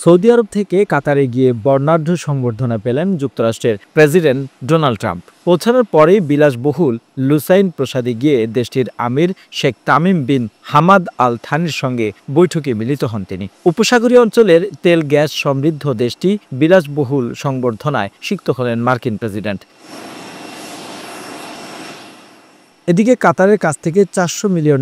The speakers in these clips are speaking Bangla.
সৌদি আরব থেকে কাতারে গিয়ে বর্ণাঢ্য সংবর্ধনা পেলেন যুক্তরাষ্ট্রের প্রেসিডেন্ট ডোনাল্ড ট্রাম্প। পৌঁছানোর পরেই বিলাসবহুল লুসাইন প্রাসাদে গিয়ে দেশটির আমির Sheikh Tamim bin Hamad Al থানির সঙ্গে বৈঠকে মিলিত হন তিনি। উপসাগরীয় অঞ্চলের তেল গ্যাস সমৃদ্ধ দেশটি বিলাসবহুল সংবর্ধনায় সিক্ত হলেন মার্কিন প্রেসিডেন্ট। এদিকে কাতারের কাছ থেকে $400 মিলিয়ন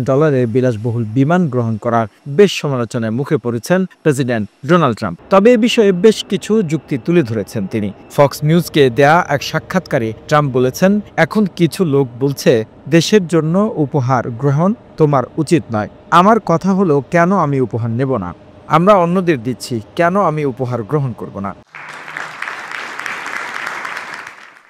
বিলাসবহুল বিমান গ্রহণ করার বেশ সমালোচনার মুখে পড়েছেন প্রেসিডেন্ট ডোনাল্ড ট্রাম্প। তবে এ বিষয়ে বেশ কিছু যুক্তি তুলে ধরেছেন তিনি। ফক্স নিউজকে দেয়া এক সাক্ষাৎকারে ট্রাম্প বলেছেন, এখন কিছু লোক বলছে দেশের জন্য উপহার গ্রহণ তোমার উচিত নয়। আমার কথা হলো, কেন আমি উপহার নেব না? আমরা অন্যদের দিচ্ছি, কেন আমি উপহার গ্রহণ করব না?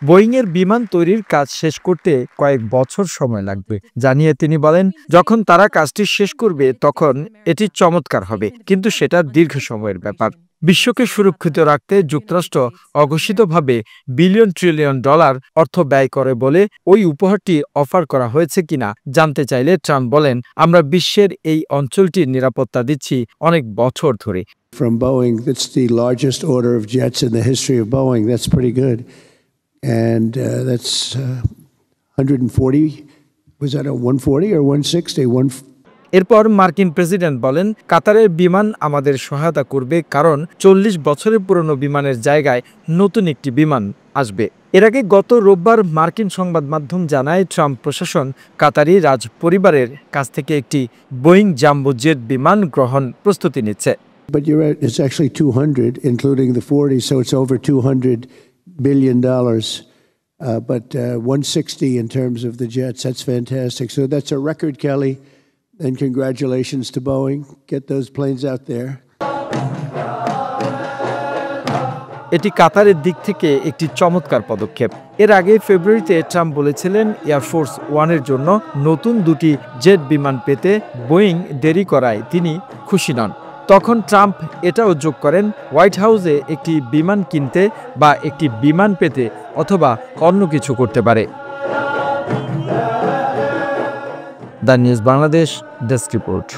বোয়িংয়ের বিমান তৈরির কাজ শেষ করতে কয়েক বছর সময় লাগবে জানিয়ে তিনি বলেন, যখন তারা কাজটি শেষ করবে তখন এটি চমৎকার হবে, কিন্তু সেটা দীর্ঘ সময়ের ব্যাপার। বিশ্বকে সুরক্ষিত রাখতে যুক্তরাষ্ট্র অঘোষিতভাবে বিলিয়ন ট্রিলিয়ন ডলার অর্থ ব্যয় করে বলে ওই উপহারটি অফার করা হয়েছে কিনা জানতে চাইলে ট্রাম্প বলেন, আমরা বিশ্বের এই অঞ্চলটির নিরাপত্তা দিচ্ছি অনেক বছর ধরে। From Boeing, that's the largest order of jets in the history of Boeing. That's pretty good. And that's 140. Was that a 140 or 160? এরপর মার্কিন প্রেসিডেন্ট বলেন, কাতারের বিমান আমাদের সহায়তা করবে, কারণ 40 বছরের পুরনো বিমানের জায়গায় নতুন একটি বিমান আসবে। এর আগে গত রোববার মার্কিন সংবাদ মাধ্যম জানায়, ট্রাম্প প্রশাসন কাতারি রাজ পরিবারের কাছ থেকে একটি বোয়িং জাম্বো জেট বিমান গ্রহণ প্রস্তুতি নিচ্ছে। But you're right, it's actually 200, including the 40, so it's over $200 billion. But 160 in terms of the jets. That's fantastic. So that's a record, Kelly. And congratulations to Boeing. Get those planes out there. এটি কাতারের দিক থেকে একটি চমৎকার পদক্ষেপ। এর আগে ফেব্রুয়ারিতে ট্রাম্প বলেছিলেন, এয়ারফোর্স ওয়ানের জন্য নতুন দুটি জেট বিমান পেতে বোয়িং দেরি করায় তিনি খুশি নন। তখন ট্রাম্প এটাও যোগ করেন, হোয়াইট হাউসে একটি বিমান কিনতে বা একটি বিমান পেতে অথবা অন্য কিছু করতে পারে। The news Bangladesh desk report.